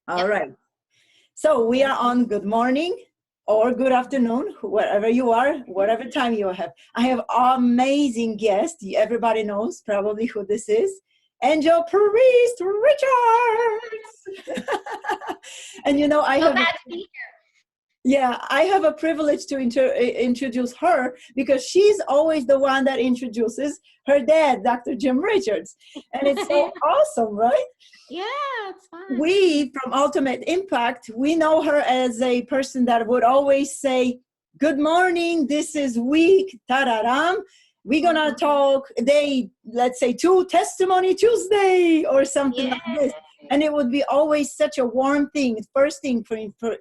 All Yep. right. So we are on good morning or good afternoon, wherever you are, whatever time you have. I have amazing guest. Everybody knows probably who this is. Angel Priest Richards. And you know, I So have glad to be yeah, I have a privilege to introduce her because she's always the one that introduces her dad, Dr. Jim Richards. And it's so here. awesome, right? Yeah, it's fun. We from Ultimate Impact, we know her as a person that would always say, good morning, this is week, tararam. We're gonna talk let's say Testimony Tuesday or something Yeah. like this. And it would be always such a warm thing. First thing, for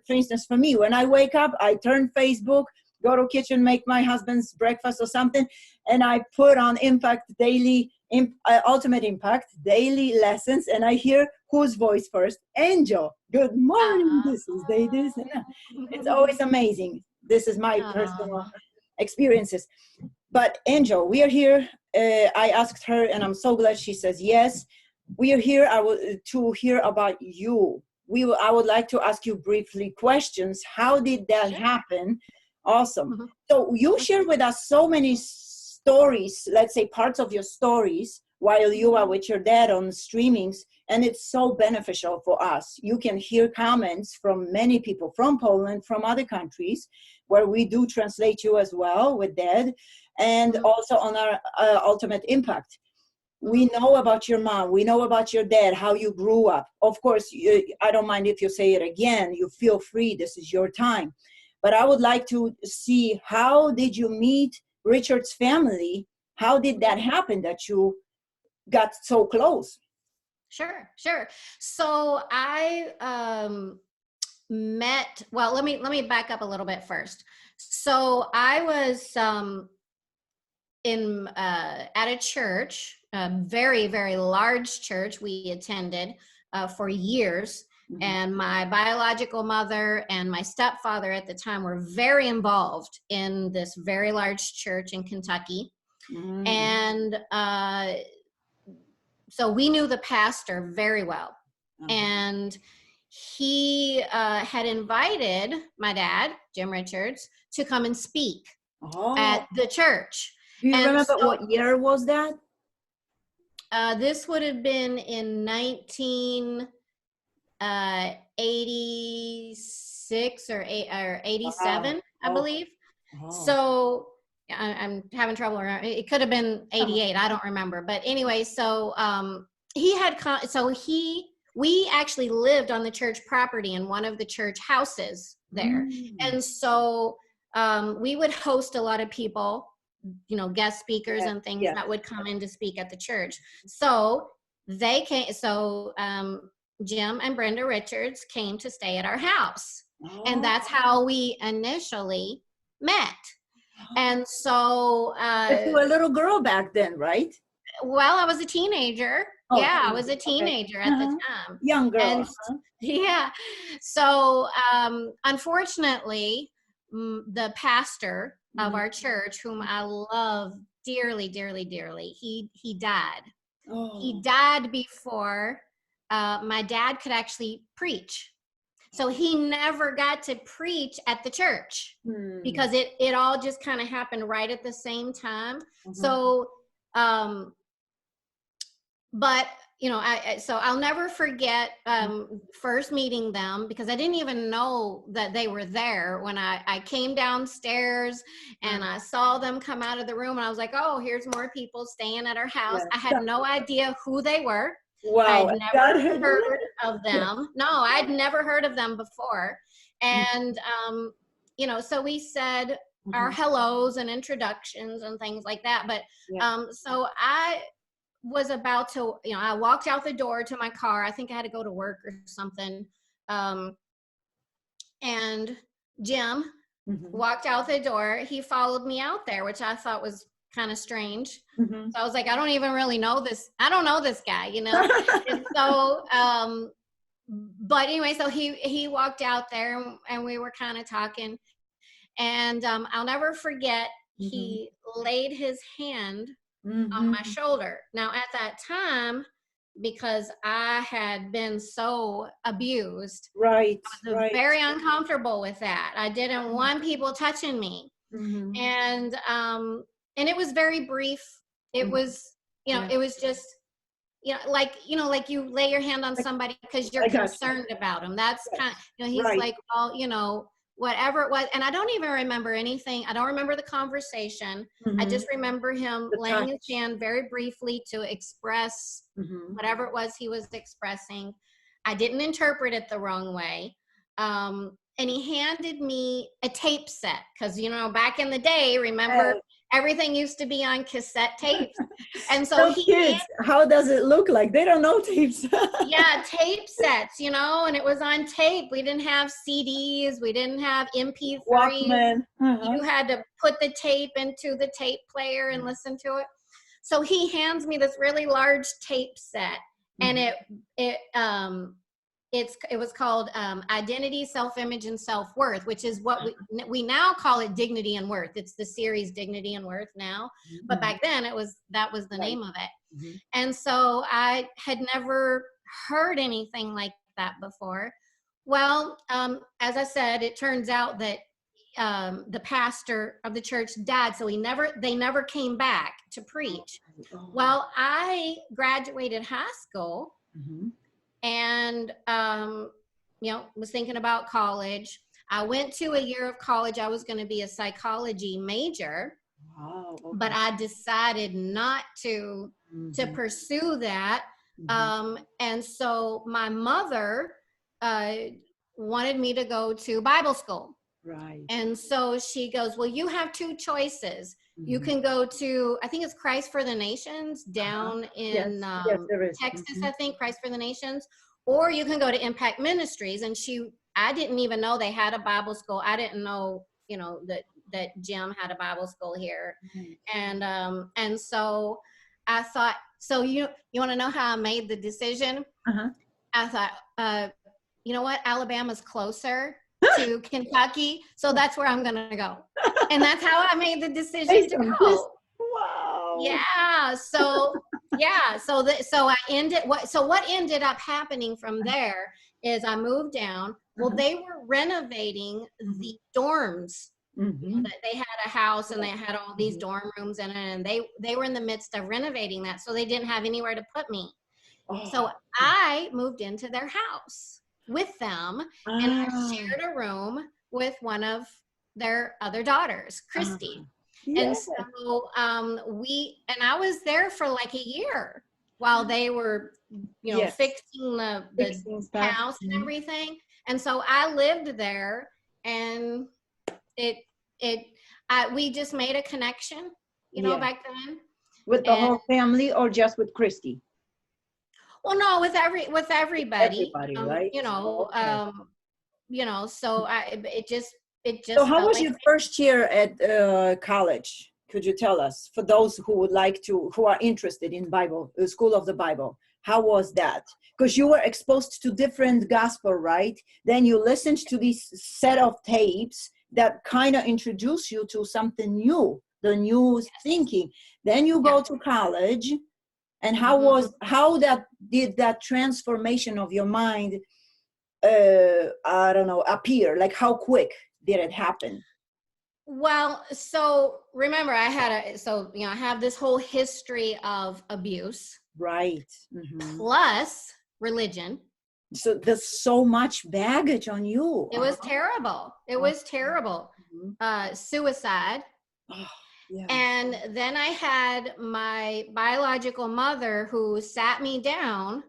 instance, for me, when I wake up, I turn Facebook, go to kitchen, make my husband's breakfast or something, and I put on Impact Daily, Ultimate Impact Daily Lessons, and I hear whose voice first? Angel. Good morning. This is day this and that. It's always amazing. This is my personal experiences. But Angel, we are here. I asked her, and I'm so glad she says yes. We are here to hear about you. I would like to ask you briefly questions. How did that happen? Awesome. So you shared with us so many stories, let's say parts of your stories, while you are with your dad on streamings, and it's so beneficial for us. You can hear comments from many people from Poland, from other countries, where we do translate you as well with dad, and also on our Ultimate Impact. We know about your mom. We know about your dad, how you grew up. Of course, I don't mind if you say it again. You feel free. This is your time. But I would like to see, how did you meet Richard's family? How did that happen that you got so close? Sure. So I let me back up a little bit first. So I was at a church, a very, very large church we attended for years. And my biological mother and my stepfather at the time were very involved in this very large church in Kentucky. And so we knew the pastor very well. And he had invited my dad, Jim Richards, to come and speak at the church. Do you remember what year was that? This would have been in 1986 or 87, I believe. So I'm having trouble. It could have been 88. I don't remember. But anyway, so we actually lived on the church property in one of the church houses there. And so we would host a lot of people, guest speakers and things that would come in to speak at the church. So they came. So Jim and Brenda Richards came to stay at our house. And that's how we initially met. And so you were a little girl back then, right? Well, I was a teenager. I was a teenager at the time. Young girl. And, so unfortunately, the pastor of our church, whom I love dearly, dearly, dearly, he died. He died before my dad could actually preach. So he never got to preach at the church because it all just kind of happened right at the same time. So, but so I'll never forget first meeting them, because I didn't even know that they were there when I came downstairs and I saw them come out of the room, and I was like, oh, here's more people staying at our house. I had no idea who they were. Wow. I'd never heard of them. No, I'd never heard of them before. And, so we said our hellos and introductions and things like that. But so I was about to, I walked out the door to my car. I think I had to go to work or something. And Jim walked out the door. He followed me out there, which I thought was kind of strange. So I was like, I don't even really know this. I don't know this guy, And so, but anyway, so he walked out there and we were kind of talking, and I'll never forget, he laid his hand on my shoulder. Now at that time, because I had been so abused. Right. I was very uncomfortable with that. I didn't want people touching me. Mm-hmm. And it was very brief. It was, it was just, like you lay your hand on somebody because you're concerned about them. That's kind of, he's like, well, whatever it was. And I don't even remember anything. I don't remember the conversation. I just remember him laying his hand very briefly to express whatever it was he was expressing. I didn't interpret it the wrong way. And he handed me a tape set because, back in the day, remember, everything used to be on cassette tapes. And so kids, how does it look like? They don't know tapes. Yeah, tape sets, and it was on tape. We didn't have CDs. We didn't have MP3s. Walkman. You had to put the tape into the tape player and listen to it. So he hands me this really large tape set, and it was called Identity, Self-Image, and Self-Worth, which is what we now call it Dignity and Worth. It's the series Dignity and Worth now, but back then that was the name of it. And so I had never heard anything like that before. Well, as I said, it turns out that the pastor of the church died, so they never came back to preach. Well, I graduated high school. And, was thinking about college. I went to a year of college. I was going to be a psychology major, but I decided not to pursue that. And so my mother wanted me to go to Bible school. Right. And so she goes, well, you have two choices. You can go to, I think it's Christ for the Nations down in Texas, I think, Christ for the Nations, or you can go to Impact Ministries. And I didn't even know they had a Bible school. I didn't know, that Jim had a Bible school here. And so I thought, so you want to know how I made the decision? I thought, you know what? Alabama's closer to Kentucky, so that's where I'm gonna go. And that's how I made the decision to go. Wow. Yeah. So what ended up happening from there is I moved down. Well, they were renovating the dorms. They had a house and they had all these dorm rooms in it, and they were in the midst of renovating that, so they didn't have anywhere to put me. So I moved into their house with them, and I shared a room with one of their other daughters, Christy. And so I was there for like a year while they were, fixing the house and everything. And so I lived there, and we just made a connection, back then. With the whole family, or just with Christy? Well, no, with everybody. Everybody, right? So it just. So how was your first year at college? Could you tell us, for those who are interested in Bible, School of the Bible, how was that? Because you were exposed to different gospel, right? Then you listened to this set of tapes that kind of introduce you to something new, the new thinking. Then you go to college, and how did that transformation of your mind, appear? Like, how quick did it happen? Well, so remember, I have this whole history of abuse, right? Plus religion. So there's so much baggage on you. It was terrible. It was terrible. Suicide. And then I had my biological mother who sat me down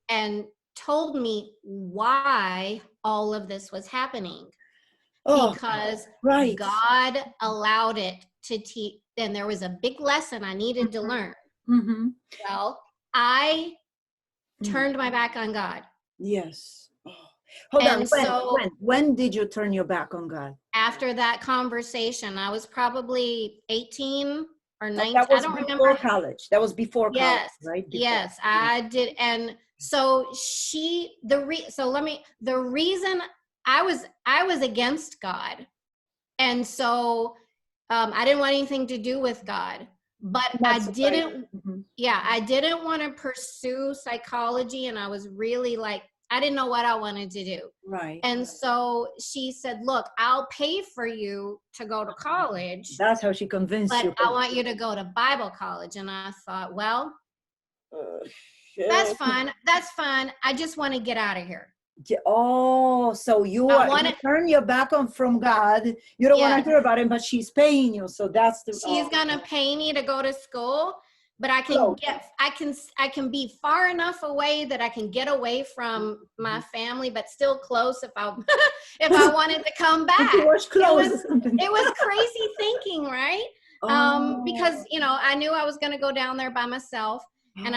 and told me why all of this was happening. Because God allowed it to teach, and there was a big lesson I needed to learn. Well, I turned my back on God. Yes. Hold on. When did you turn your back on God? After that conversation, I was probably 18 or 19. That was before college. That was before college, right? Yes, I did. And so the reason I was against God. And so I didn't want anything to do with God. but I didn't, I didn't want to pursue psychology. And I was really like, I didn't know what I wanted to do. Right. And so she said, look, I'll pay for you to go to college. That's how she convinced you. But I want you to go to Bible college. And I thought, well, that's fine. That's fine. I just want to get out of here. Oh, so you turn your back on from God. You don't want to hear about it, but she's paying you. So that's the. She's gonna pay me to go to school, but I can be far enough away that I can get away from my family, but still close if I if I wanted to come back. It was crazy thinking, right? Because I knew I was gonna go down there by myself, and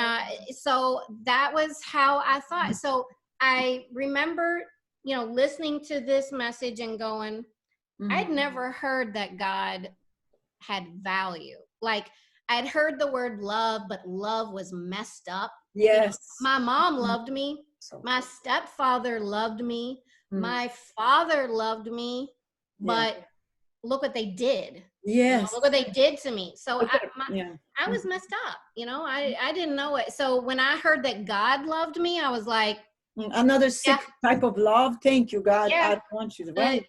so that was how I thought. So I remember, listening to this message and going, I'd never heard that God had value. Like, I'd heard the word love, but love was messed up. Yes. My mom loved me. My stepfather loved me. My father loved me. But look what they did. Yes. Look what they did to me. So I was messed up. I didn't know it. So when I heard that God loved me, I was like, another sick type of love. Thank you, God. I don't want you to. Right.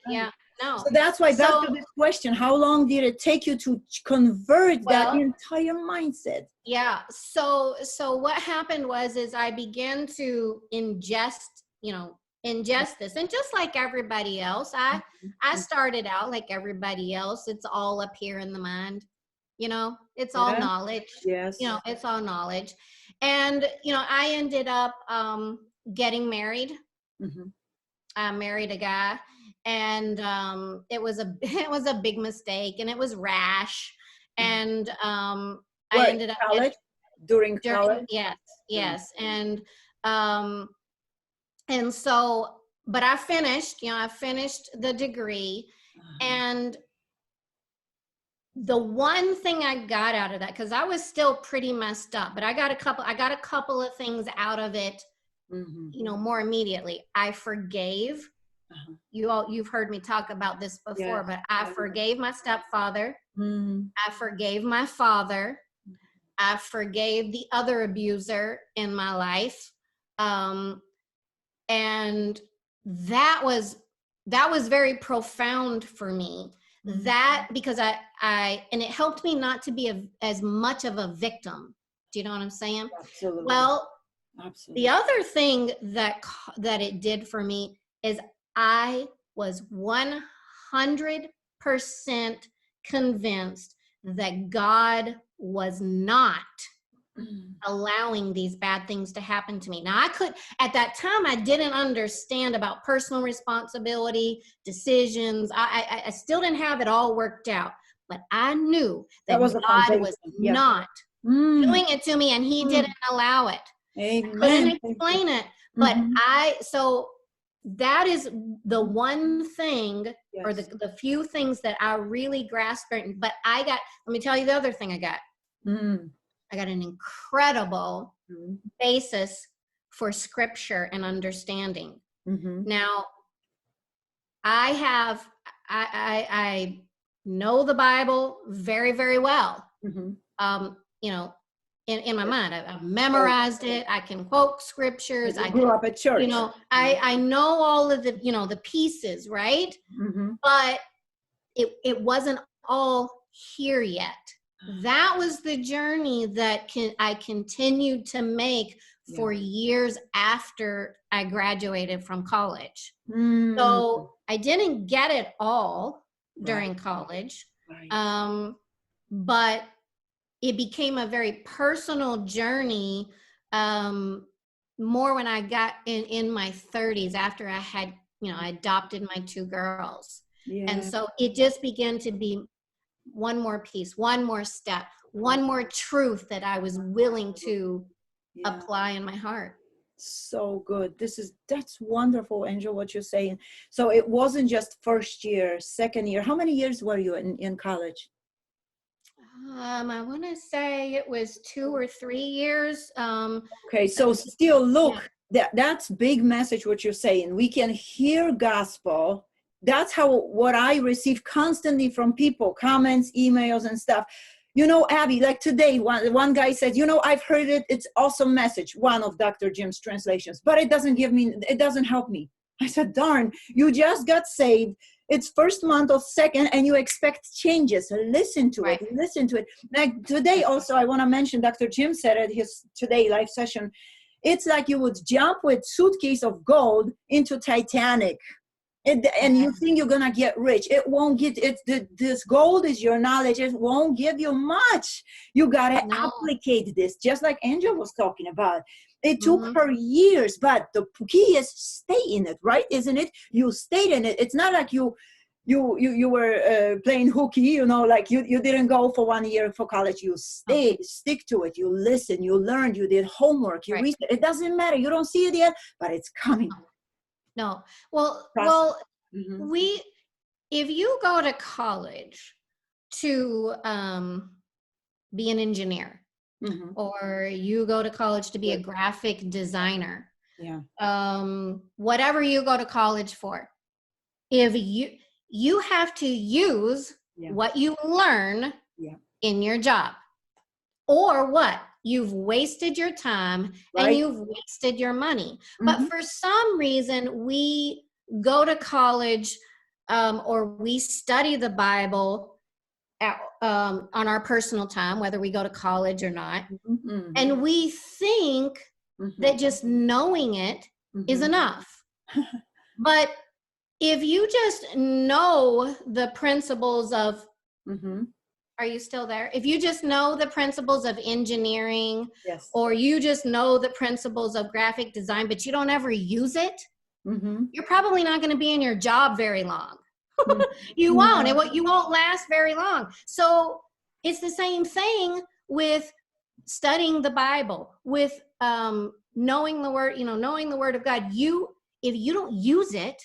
No. So that's why back to this question, how long did it take you to convert that entire mindset? Yeah. So what happened was I began to ingest this. And just like everybody else, I started out like everybody else. It's all up here in the mind. It's all knowledge. Yes. It's all knowledge. And, I ended up getting married. I married a guy, and it was a big mistake, and it was rash. And I ended up during college. Yes. And so, but I finished the degree, and the one thing I got out of that, because I was still pretty messed up, but I got a couple of things out of it. More immediately. I forgave. You've heard me talk about this before, but I forgave my stepfather. I forgave my father. I forgave the other abuser in my life. And that was very profound for me. That, because I and it helped me not to be as much of a victim. Do you know what I'm saying? Absolutely. Well, absolutely. The other thing that it did for me is I was 100% convinced that God was not allowing these bad things to happen to me. Now, at that time, I didn't understand about personal responsibility, decisions. I still didn't have it all worked out, but I knew that God was not doing it to me, and he didn't allow it. Amen. I couldn't explain it, but so that is the one thing, or the few things that I really grasped. But let me tell you the other thing I got. I got an incredible basis for scripture and understanding. Now, I know the Bible very, very well. In my mind, I've memorized it. I can quote scriptures. I grew up at church. I know all of the, the pieces, right? But it wasn't all here yet. That was the journey that I continued to make for years after I graduated from college. So I didn't get it all during college, but it became a very personal journey, more when I got in my 30s, after I had, I adopted my 2 girls. And so it just began to be one more piece, one more step, one more truth that I was willing to apply in my heart. So good. That's wonderful, Angel, what you're saying. So it wasn't just first year, second year. How many years were you in college? I want to say it was 2 or 3 years. Okay, so still look, that's big message what you're saying. We can hear gospel. That's what I receive constantly from people, comments, emails and stuff. You know, Abby, like today, one guy said, you know, I've heard it. It's awesome message, one of Dr. Jim's translations, but it doesn't help me. I said, darn, you just got saved. It's first month of second and you expect changes. Listen to Right. it, listen to it. Like today also, I want to mention Dr. Jim said at his today live session, it's like you would jump with suitcase of gold into Titanic. And you think you're gonna get rich. It won't get it. This gold is your knowledge. It won't give you much. You gotta applicate this, just like Angel was talking about. It took her years, but the key is stay in it, right? Isn't it? You stayed in it. It's not like you were playing hooky, you know, like you didn't go for 1 year for college. You stayed, stick to it. You listen, you learned, you did homework, you research. It doesn't matter. You don't see it yet, but it's coming. No. Well, if you go to college to be an engineer, or you go to college to be a graphic designer, whatever you go to college for, if you have to use what you learn in your job, or what? You've wasted your time and you've wasted your money. But for some reason, we go to college or we study the Bible on our personal time, whether we go to college or not. And we think that just knowing it is enough. But if you just know the principles of are you still there? If you just know the principles of engineering, or you just know the principles of graphic design, but you don't ever use it, you're probably not going to be in your job very long. You won't. You won't last very long. So it's the same thing with studying the Bible, with knowing the word, knowing the word of God. If you don't use it,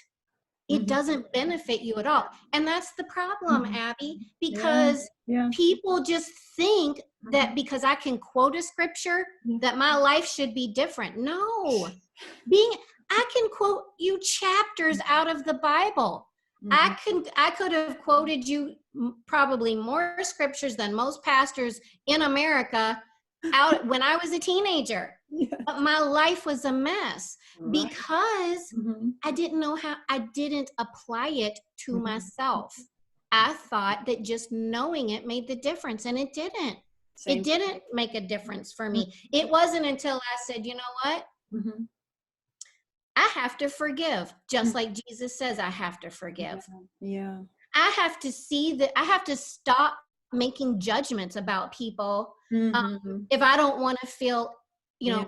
it doesn't benefit you at all. And that's the problem, Abby, because people just think that because I can quote a scripture that my life should be different. No. I can quote you chapters out of the Bible. I could have quoted you probably more scriptures than most pastors in America out when I was a teenager. But my life was a mess because I didn't know how. I didn't apply it to myself. I thought that just knowing it made the difference, and it didn't. It didn't make a difference for me. It wasn't until I said, you know what? I have to forgive, just like Jesus says I have to forgive. I have to see that. I have to stop making judgments about people if I don't want to feel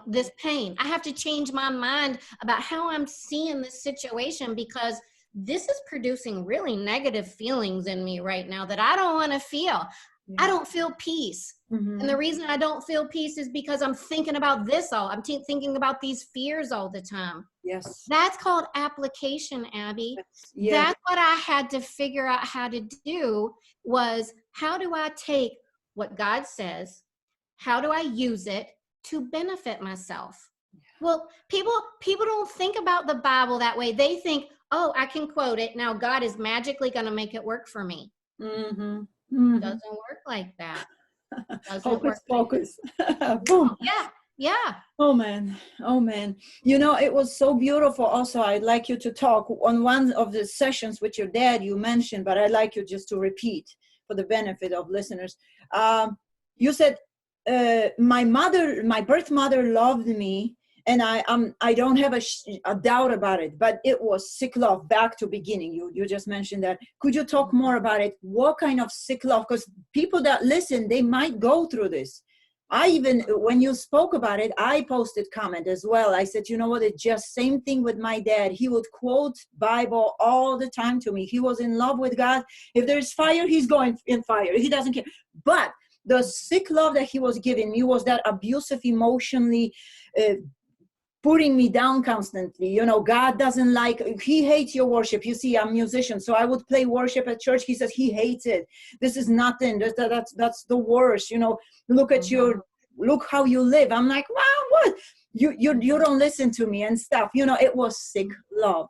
this pain. I have to change my mind about how I'm seeing this situation, because this is producing really negative feelings in me right now that I don't want to feel. I don't feel peace. And the reason I don't feel peace is because I'm thinking about this I'm thinking about these fears all the time. That's called application, Abby. That's what I had to figure out how to do, was how do I take what God says, how do I use it to benefit myself? Well, people don't think about the Bible that way. They think, oh, I can quote it. Now God is magically going to make it work for me. Doesn't work like that. Focus. Boom. Yeah. Oh man. It was so beautiful. Also, I'd like you to talk on one of the sessions with your dad you mentioned, but I'd like you just to repeat for the benefit of listeners. You said, my birth mother loved me, and I don't have a doubt about it, but it was sick love back to beginning. You just mentioned that. Could you talk more about it? What kind of sick love? Because people that listen, they might go through this. When you spoke about it, I posted comment as well. I said, you know what? It's just same thing with my dad. He would quote Bible all the time to me. He was in love with God. If there's fire, he's going in fire. He doesn't care. But the sick love that he was giving me was that abusive, emotionally putting me down constantly. God doesn't he hates your worship. You see, I'm a musician, so I would play worship at church. He says he hates it. This is nothing. That's the worst. Look how you live. I'm like, wow, what? You don't listen to me and stuff. It was sick love.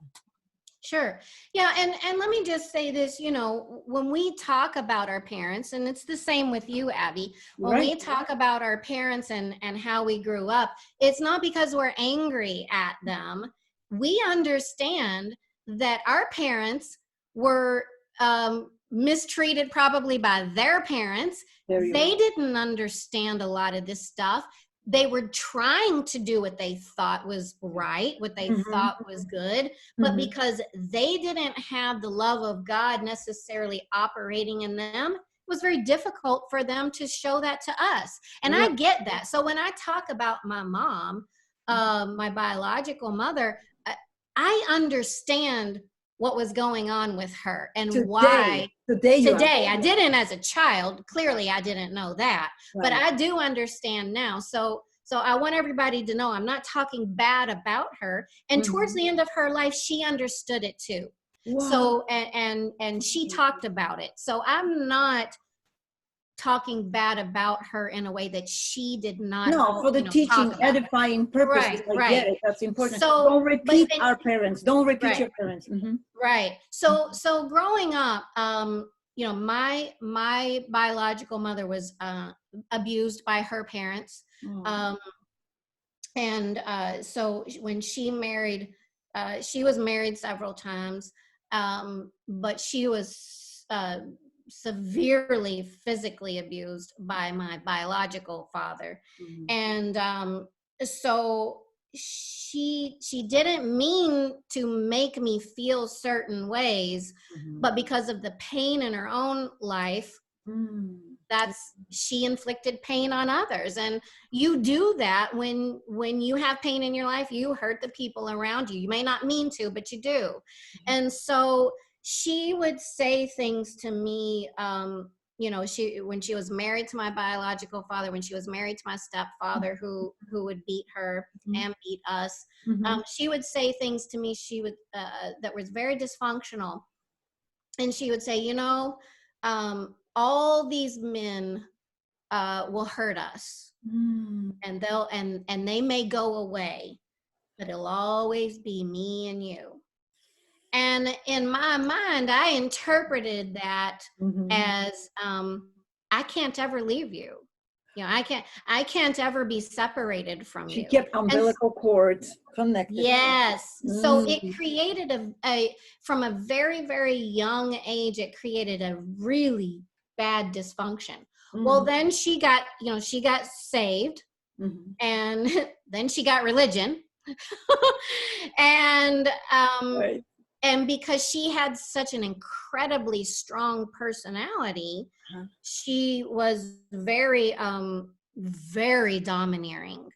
Sure. Yeah. And let me just say this, when we talk about our parents, and it's the same with you, Abby, when Right. we talk about our parents and how we grew up, it's not because we're angry at them. We understand that our parents were mistreated probably by their parents. There you They go. didn't understand a lot of this stuff. They were trying to do what they thought was right, what they thought was good, but because they didn't have the love of God necessarily operating in them, it was very difficult for them to show that to us. And I get that. So when I talk about my mom, my biological mother, I understand what was going on with her and why. Today, I didn't as a child. Clearly, I didn't know that, but I do understand now. So I want everybody to know I'm not talking bad about her. And towards the end of her life, she understood it too. Wow. So and she talked about it. So I'm not talking bad about her in a way that she did not. No, for the teaching, edifying purposes. Right. I get it. That's important. So don't repeat our parents. Don't repeat your parents. Right. So growing up, my biological mother was abused by her parents. And so when she married, she was married several times, but she was severely physically abused by my biological father. And so she didn't mean to make me feel certain ways, but because of the pain in her own life, she inflicted pain on others. And you do that when you have pain in your life. You hurt the people around you. You may not mean to, but you do. And so she would say things to me, when she was married to my biological father, when she was married to my stepfather who would beat her and beat us, she would say things to me that was very dysfunctional. And she would say, all these men will hurt us, and they may go away, but it'll always be me and you. And in my mind, I interpreted that as I can't ever leave you. I can't ever be separated from you. She kept umbilical cords connected. Yes. So it created from a very, very young age, it created a really bad dysfunction. Well, then she got saved, and then she got religion. And and because she had such an incredibly strong personality, she was very, very domineering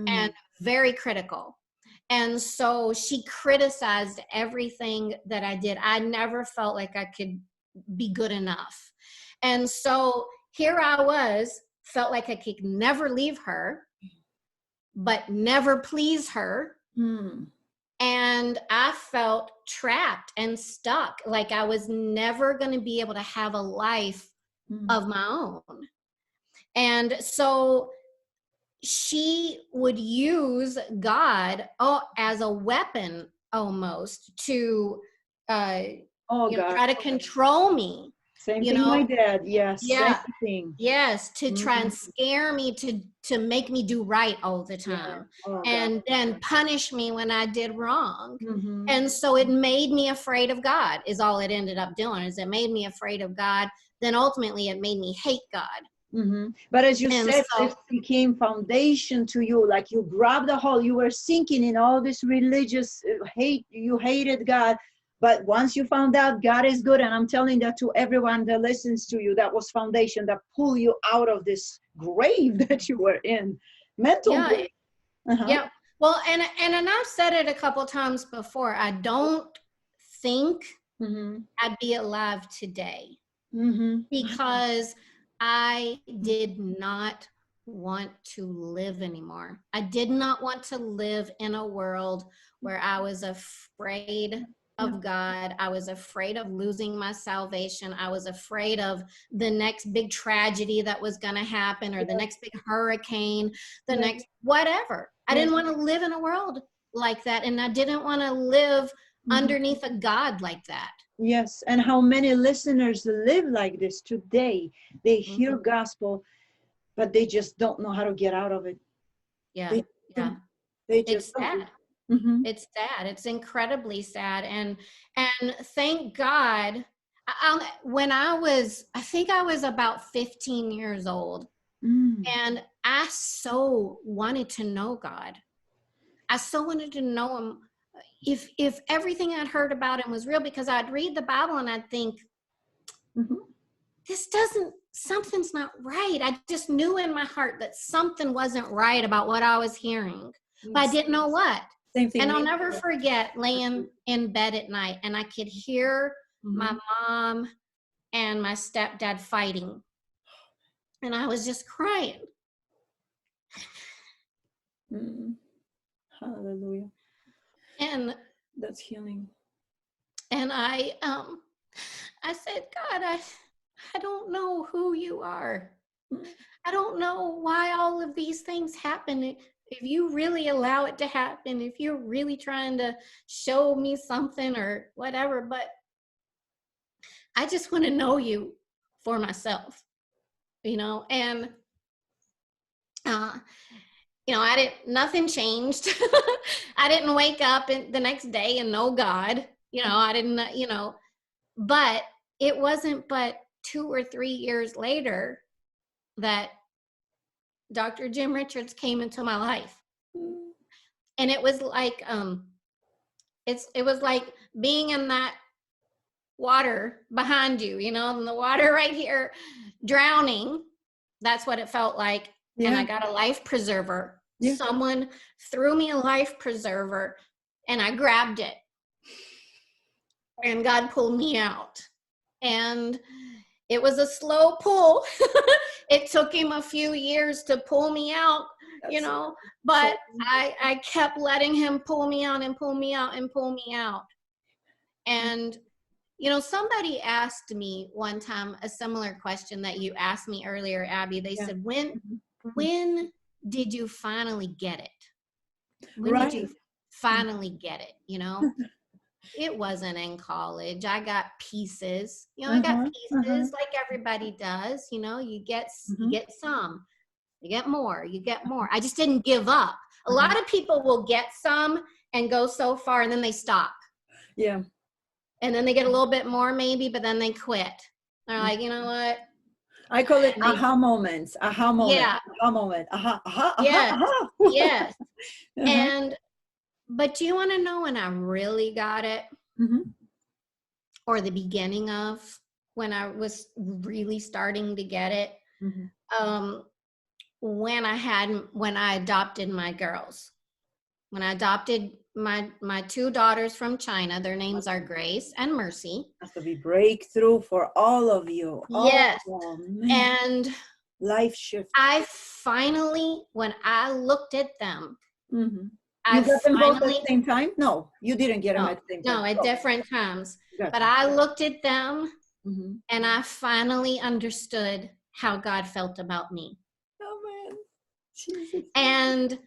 and very critical. And so she criticized everything that I did. I never felt like I could be good enough. And so here I felt like I could never leave her, but never please her. And I felt trapped and stuck, like I was never going to be able to have a life of my own. And so she would use God as a weapon almost to try to control me. Same thing my dad, yes. Yeah. Same thing. Yes, to try and scare me, to make me do right all the time. And then punish me when I did wrong. And so it made me afraid of God, is all it ended up doing, is it made me afraid of God. Then ultimately it made me hate God. But as you said, it became foundation to you, like you grabbed a hold, you were sinking in all this religious hate, you hated God. But once you found out God is good, and I'm telling that to everyone that listens to you, that was foundation that pulled you out of this grave that you were in, mental grave. Yeah. Well, and I've said it a couple times before. I don't think I'd be alive today because I did not want to live anymore. I did not want to live in a world where I was afraid of God. I was afraid of losing my salvation. I was afraid of the next big tragedy that was going to happen, or the next big hurricane, the next whatever. I didn't want to live in a world like that. And I didn't want to live underneath a God like that. Yes, and how many listeners live like this today? They hear gospel, but they just don't know how to get out of it. Yeah, They yeah. don't. They It's just don't. sad. Mm-hmm. It's sad. It's incredibly sad. And thank God, I think I was about 15 years old, and I so wanted to know God. I so wanted to know him. If everything I'd heard about him was real, because I'd read the Bible and I'd think, something's not right. I just knew in my heart that something wasn't right about what I was hearing, but I didn't know what. Same thing. And I'll never forget laying in bed at night, and I could hear my mom and my stepdad fighting, and I was just crying. Hallelujah. And that's healing. And I said, God, I don't know who you are. I don't know why all of these things happen. If you really allow it to happen, if you're really trying to show me something or whatever, but I just want to know you for myself, and nothing changed. I didn't wake up the next day and know God, I didn't, but it wasn't but 2 or 3 years later that Dr. Jim Richards came into my life. And it was like, it was like being in that water behind you, and the water right here drowning. That's what it felt like. Yeah. And I got a life preserver. Yeah. Someone threw me a life preserver and I grabbed it. And God pulled me out. And it was a slow pull. It took him a few years to pull me out, but I kept letting him pull me out and pull me out and pull me out. And, somebody asked me one time a similar question that you asked me earlier, Abby. They said, when did you finally get it? When did you finally get it, It wasn't in college. I got pieces, I got pieces like everybody does, you get some, you get more. I just didn't give up. A lot of people will get some and go so far and then they stop. Yeah. And then they get a little bit more maybe, but then they quit. They're like, you know what? I call it aha moments. Aha moment. Yeah. Aha moment. Aha. Yes. Aha. Yes. But do you want to know when I really got it? Or the beginning of when I was really starting to get it? When I adopted my girls. When I adopted my 2 daughters from China, their names are Grace and Mercy. That's to be breakthrough for all of you. Yes. Oh, and life shift. I finally, when I looked at them, you got them both at the same time? No, you didn't get them at the same time. No, at different times. Gotcha. But I looked at them and I finally understood how God felt about me. Oh, man. Jesus. And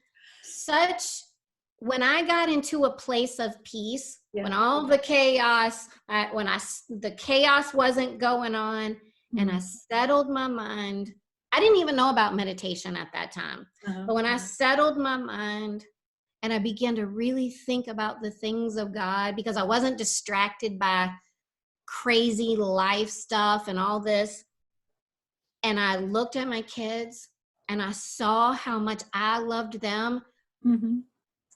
when I got into a place of peace, when all the chaos, the chaos wasn't going on, and I settled my mind. I didn't even know about meditation at that time. But when I settled my mind and I began to really think about the things of God, because I wasn't distracted by crazy life stuff and all this, and I looked at my kids and I saw how much I loved them,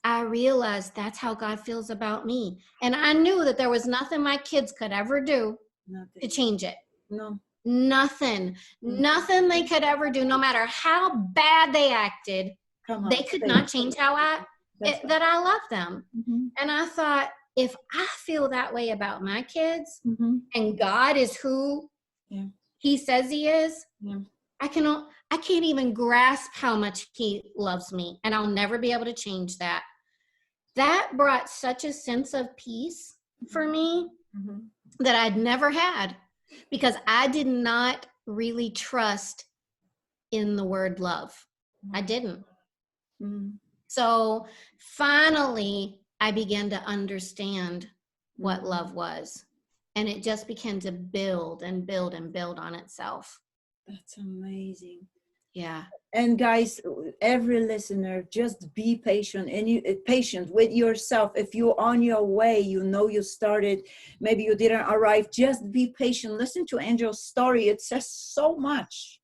I realized that's how God feels about me. And I knew that there was nothing my kids could ever do to change it. No. Nothing they could ever do, no matter how bad they acted, they could not change how that I love them. And I thought, if I feel that way about my kids, and God is who he says he is, I can't even grasp how much he loves me, and I'll never be able to change that. That brought such a sense of peace for me that I'd never had, because I did not really trust in the word love. I didn't. So finally, I began to understand what love was. And it just began to build and build and build on itself. That's amazing. Yeah. And guys, every listener, just be patient, and patient with yourself. If you're on your way, you know you started, maybe you didn't arrive, just be patient. Listen to Angel's story. It says so much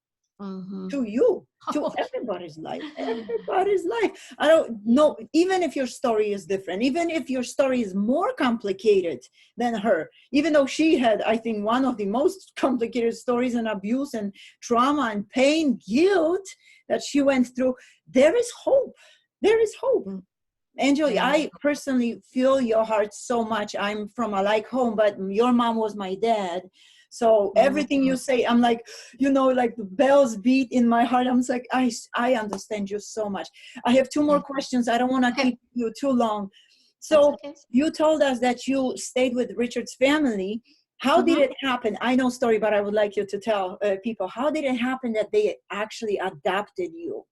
to you, to everybody's life. Everybody's life. I don't know, even if your story is different, even if your story is more complicated than her, even though she had, I think, one of the most complicated stories, and abuse and trauma and pain, guilt that she went through, there is hope. There is hope. Angel, I personally feel your heart so much. I'm from a like home, but your mom was my dad. So everything you say, I'm like, like the bells beat in my heart. I'm like, I understand you so much. I have two more questions. I don't want to keep you too long. So you told us that you stayed with Richard's family. How did it happen? I know story, but I would like you to tell people, how did it happen that they actually adopted you?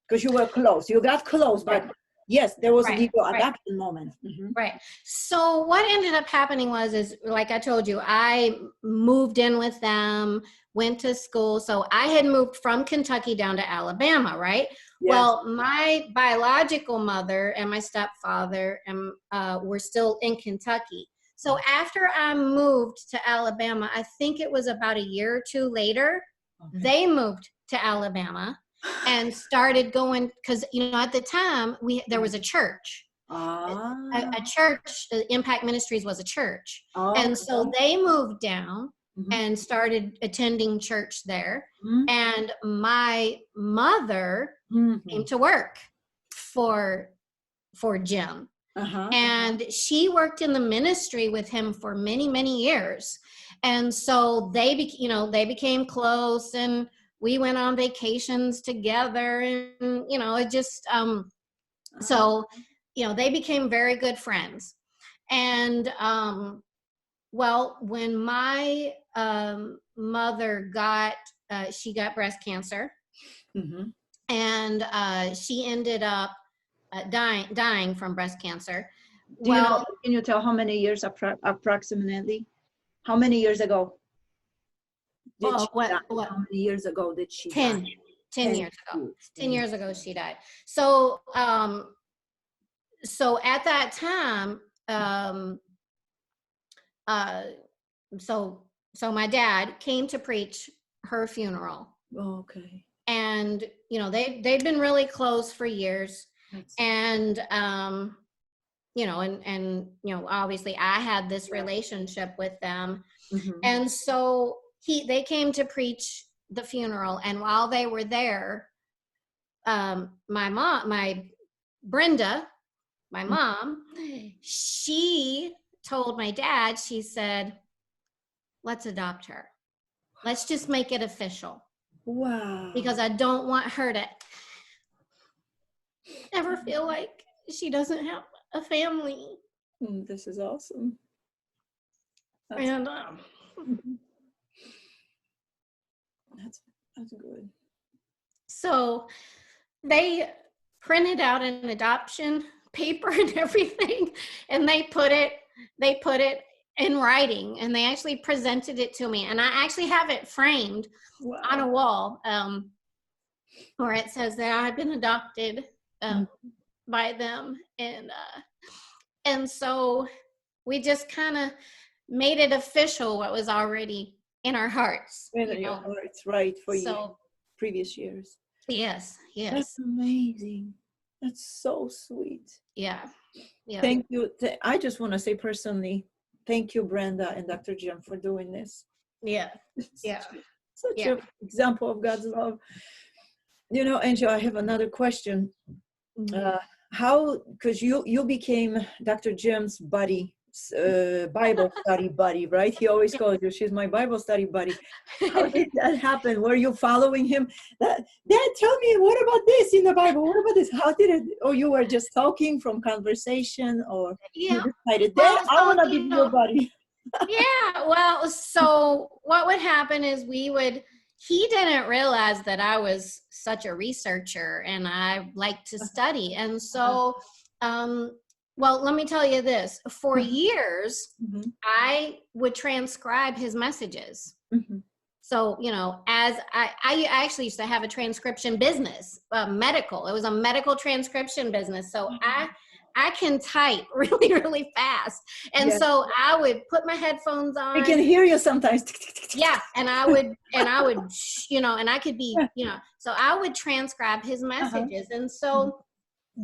Because you were close. You got close, but yes, there was a legal adoption moment. Right. So what ended up happening is like I told you, I moved in with them, went to school. So I had moved from Kentucky down to Alabama, right? Yes. Well, my biological mother and my stepfather were still in Kentucky. So after I moved to Alabama, I think it was about a year or two later, they moved to Alabama and started going, because at the time there was a church. A church, Impact Ministries was a church. And so they moved down and started attending church there. And my mother came to work for Jim. And she worked in the ministry with him for many, many years. And so they became close, and we went on vacations together, and it just so they became very good friends. And when my mother got breast cancer, and she ended up dying from breast cancer. Can you tell how many years approximately? How many years ago? How many years ago did she die? 10 years ago. 10 years ago she died. So so at that time, so my dad came to preach her funeral. Okay. And they've been really close for years. And obviously I had this relationship with them. And so they came to preach the funeral, and while they were there, Brenda, my mom, she told my dad, she said, let's adopt her. Let's just make it official. Wow. Because I don't want her to ever feel like she doesn't have a family. This is awesome. And that's good. So they printed out an adoption paper and everything, and they put it in writing, and they actually presented it to me, and I actually have it framed on a wall where it says that I had been adopted by them. And so we just kind of made it official what was already in our hearts. In your hearts, right, for you previous years. Yes. That's amazing. That's so sweet. Yeah. Thank you. I just want to say personally, thank you, Brenda and Dr. Jim, for doing this. Yeah. Such an example of God's love. Angel, I have another question. How, because you became Dr. Jim's buddy, Bible study buddy, right? He always calls you, she's my Bible study buddy. How did that happen? Were you following him? Dad, tell me, what about this in the Bible? What about this? How did it? Or you were just talking from conversation, or you decided, Dad, I want to be your buddy? So what would happen is he didn't realize that I was such a researcher and I like to study. And so Well, let me tell you this. For years, Mhm. I would transcribe his messages. Mhm. So, as I actually used to have a transcription business, medical. It was a medical transcription business. So I can type really, really fast. And Yes. so I would put my headphones I can on. hear you sometimes. Yeah. And I would, and I could be, so I would transcribe his messages. And so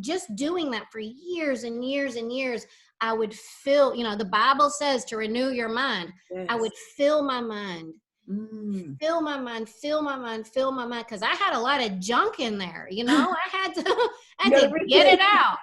just doing that for years and years and years, I would fill, the Bible says to renew your mind. Yes. I would fill my mind, Mm. fill my mind, fill my mind, fill my mind. Cause I had a lot of junk in there, I had to get it out,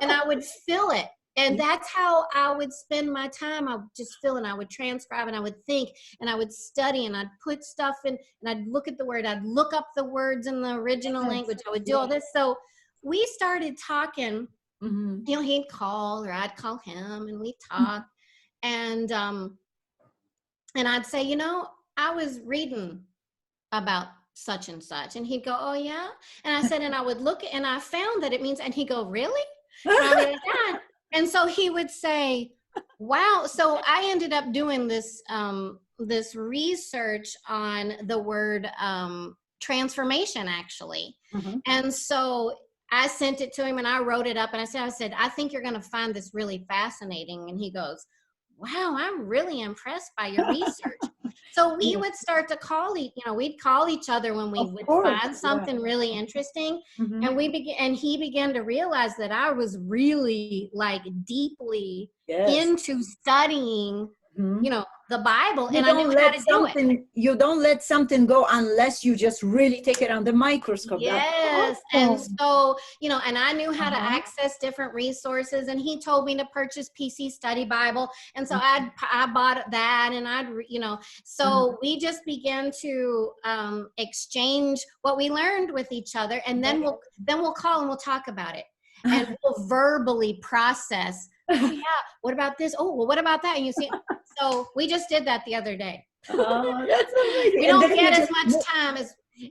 and I would fill it. And that's how I would spend my time. I would just fill, and I would transcribe, and I would think, and I would study, and I'd put stuff in, and I'd look at the word. I'd look up the words in the original language. I would do all this. So we started talking. Mhm. He'd call, or I'd call him, and we'd talk. And I'd say, I was reading about such and such. And he'd go, oh, yeah? And I said, and I would look, and I found that it means, and he'd go, really? And I'd be like, yeah. And so he would say, wow. So I ended up doing this, this research on the word transformation, actually. Mhm. And so I sent it to him, and I wrote it up, and I said, I think you're going to find this really fascinating. And he goes, wow, I'm really impressed by your research. So we would start to we'd call each other when we Of would course, find something really interesting. Mhm. And he began to realize that I was really like deeply Yes. into studying, Mhm. the Bible, You and I knew don't how let to do it. you don't let something go unless you just really take it under microscope. That's Yes. And awesome. so, and I knew how to Uh-huh. access different resources, and he told me to purchase PC Study Bible. And so Mhm. I bought that, and so Mhm. we just began to exchange what we learned with each other. And then we'll call, and we'll talk about it, and we'll verbally process. Oh yeah. What about this? Oh, well, what about that? And you see, so we just did that the other day. Oh, that's amazing. We And don't then you get as just much time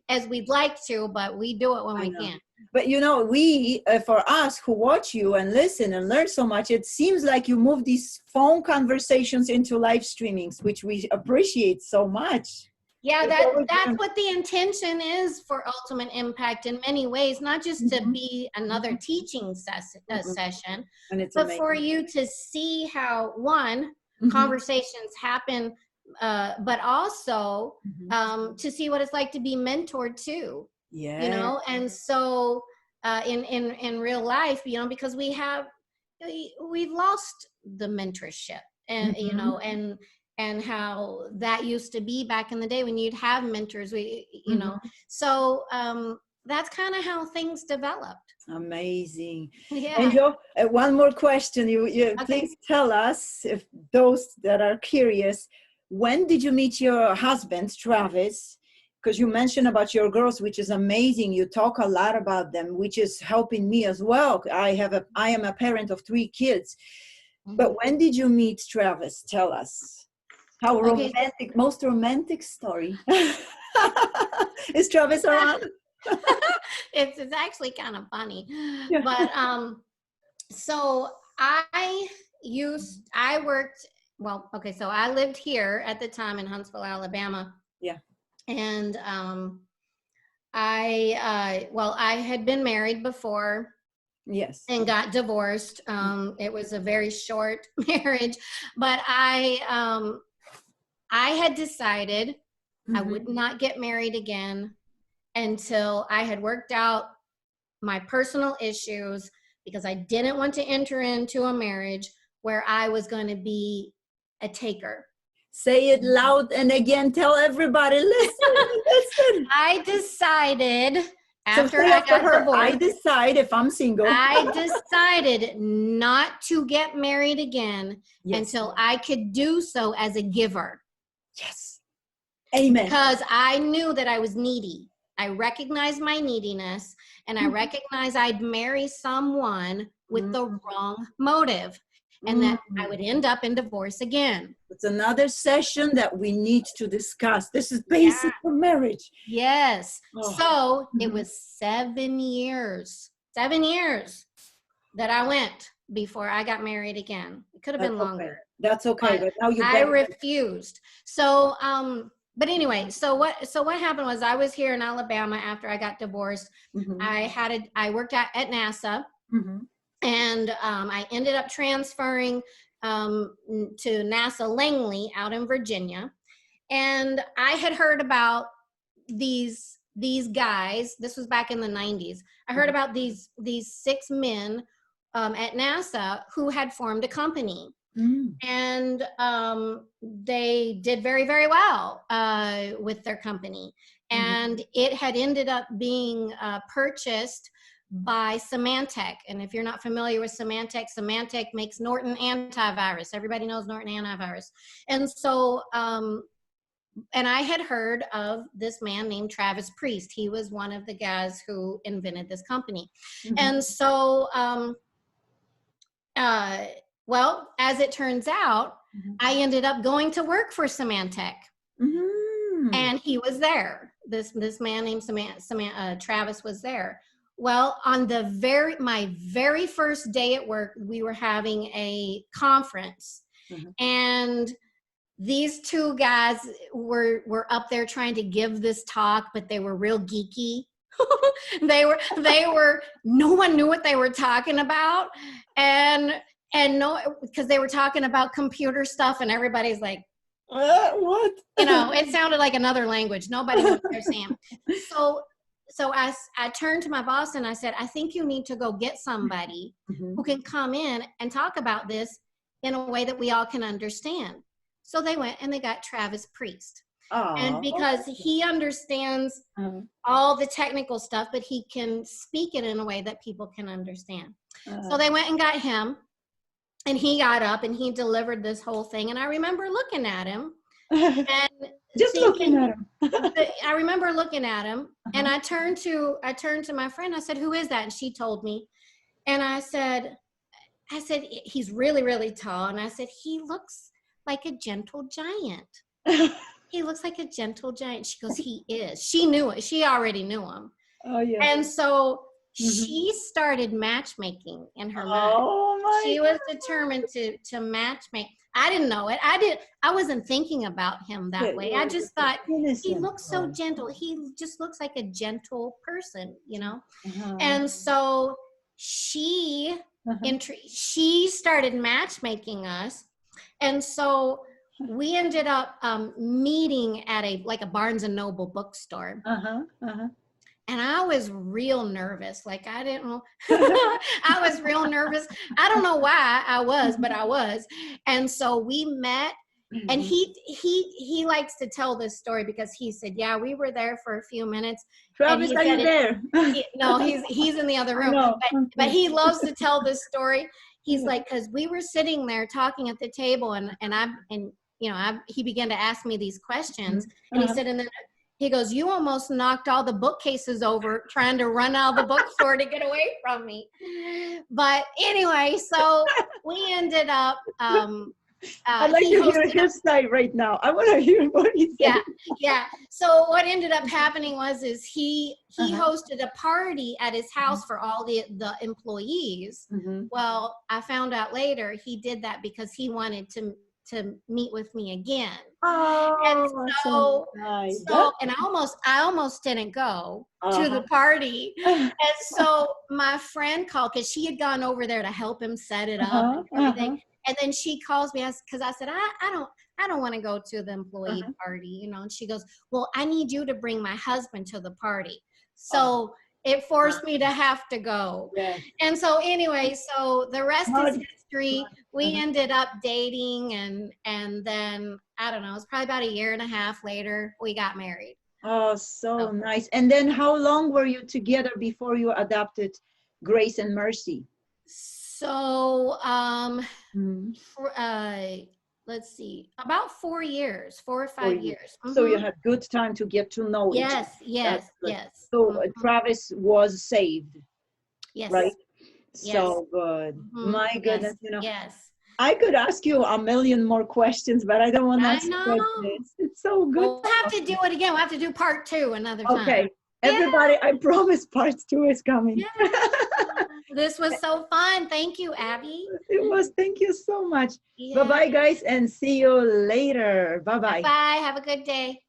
as we'd like to, but we do it when I we know. can. But we, for us who watch you and listen and learn so much, it seems like you move these phone conversations into live streamings, which we appreciate so much. Yeah, It's always that's what the intention is for Ultimate Impact in many ways, not just to Mhm. be another teaching Mhm. session, And it's but for amazing. you to see how, one, Mhm. conversations happen, but also Mhm. to see what it's like to be mentored too, Yeah. and so in real life, because we've lost the mentorship, and Mhm. and how that used to be back in the day when you'd have mentors. Mhm. So that's kind of how things developed. Amazing. And Yeah. one more question. You Okay. please tell us, if those that are curious, when did you meet your husband, Travis? Because you mentioned about your girls, which is amazing. You talk a lot about them, which is helping me as well. I am a parent of 3 kids. But when did you meet Travis? Tell us. How Okay. romantic, most romantic story. Is Travis around? It's actually kind of funny, Yeah. but so I worked, well, okay, so I lived here at the time in Huntsville, Alabama. Yeah. And I had been married before Yes. and got divorced. It was a very short marriage, but I had decided I would Mhm. not get married again until I had worked out my personal issues, because I didn't want to enter into a marriage where I was going to be a taker. Say it loud and again. Tell everybody, listen, listen. I decided So after say I after got her, I divorced, decide if I'm single. I decided not to get married again Yes. until I could do so as a giver, Yes. Amen. because I knew that I was needy. I recognized my neediness, and I recognized I'd marry someone with the wrong motive, and that I would end up in divorce again. It's another session that we need to discuss. This is Yeah. basic for marriage. Yes. Oh. So it Mhm. was 7 years that I went before I got married again. It could have That's been longer. okay. That's okay. But now you I refused. So, but anyway, so what happened was I was here in Alabama after I got divorced. I worked at NASA, and I ended up transferring to NASA Langley out in Virginia. And I had heard about these guys. This was back in the 90s. I heard about these 6 men at NASA who had formed a company. And they did very, very well with their company. And it had ended up being purchased by Symantec. And if you're not familiar with Symantec, Symantec makes Norton Antivirus. Everybody knows Norton Antivirus. And so, and I had heard of this man named Travis Priest. He was one of the guys who invented this company. And so, well, as it turns out, I ended up going to work for Symantec. And he was there. This man named Travis was there. Well, on my very first day at work, we were having a conference, and these 2 guys were up there trying to give this talk, but they were real geeky. they were no one knew what they were talking about, and no, because they were talking about computer stuff, and everybody's like, what? You know, it sounded like another language. Nobody knew what they're saying. So I turned to my boss and I said, I think you need to go get somebody who can come in and talk about this in a way that we all can understand. So they went and they got Travis Priest. And because he understands all the technical stuff, but he can speak it in a way that people can understand. So they went and got him, and he got up and he delivered this whole thing. And I remember looking at him and just looking at him. I remember looking at him, and I turned to my friend. I said, "Who is that?" And she told me. And I said, he's really, really tall. And I said, he looks like a gentle giant. He looks like a gentle giant. She goes, he is. She knew it. She already knew him. Oh, yeah. And so she started matchmaking in her mind. She was determined to matchmake. I didn't know it. I wasn't thinking about him that way. I just thought he looks so gentle. He just looks like a gentle person, you know? And so she started matchmaking us. And so we ended up meeting at a Barnes and Noble bookstore. And I was real nervous. Like, I didn't know. I was real nervous. I don't know why I was, but I was. And so we met, and he likes to tell this story because he said, yeah, we were there for a few minutes. Travis, are you there? No, he's in the other room. But he loves to tell this story. He's like, because we were sitting there talking at the table, and he began to ask me these questions, and he said, and then he goes, you almost knocked all the bookcases over trying to run out of the bookstore to get away from me. But anyway, so we ended up. I'd like to hear his side right now. I want to hear what he said. Yeah. So what ended up happening was he hosted a party at his house for all the employees. Well, I found out later he did that because he wanted to meet with me again. And so nice. And I almost didn't go to the party. And so my friend called because she had gone over there to help him set it up and everything. And then she calls me because I said, I don't want to go to the employee party, you know. And she goes, well, I need you to bring my husband to the party. So it forced me to have to go. And so anyway, so the rest is history. We ended up dating, and then, I don't know, it was probably about a year and a half later, we got married. Oh, so nice. And then how long were you together before you adopted Grace and Mercy? So, let's see, about 4 years, 4 or 5 years. So you had good time to get to know each other. Yes. So Travis was saved. Yes. Right? Yes. So good. My goodness, Yes. I could ask you a million more questions, but I don't want to ask questions. It's so good. We'll have to do it again. We'll have to do part 2 another time. Okay. Everybody, I promise part 2 is coming. This was so fun. Thank you, Abby. It was. Thank you so much. Yeah. Bye-bye, guys, and see you later. Bye-bye. Bye. Have a good day.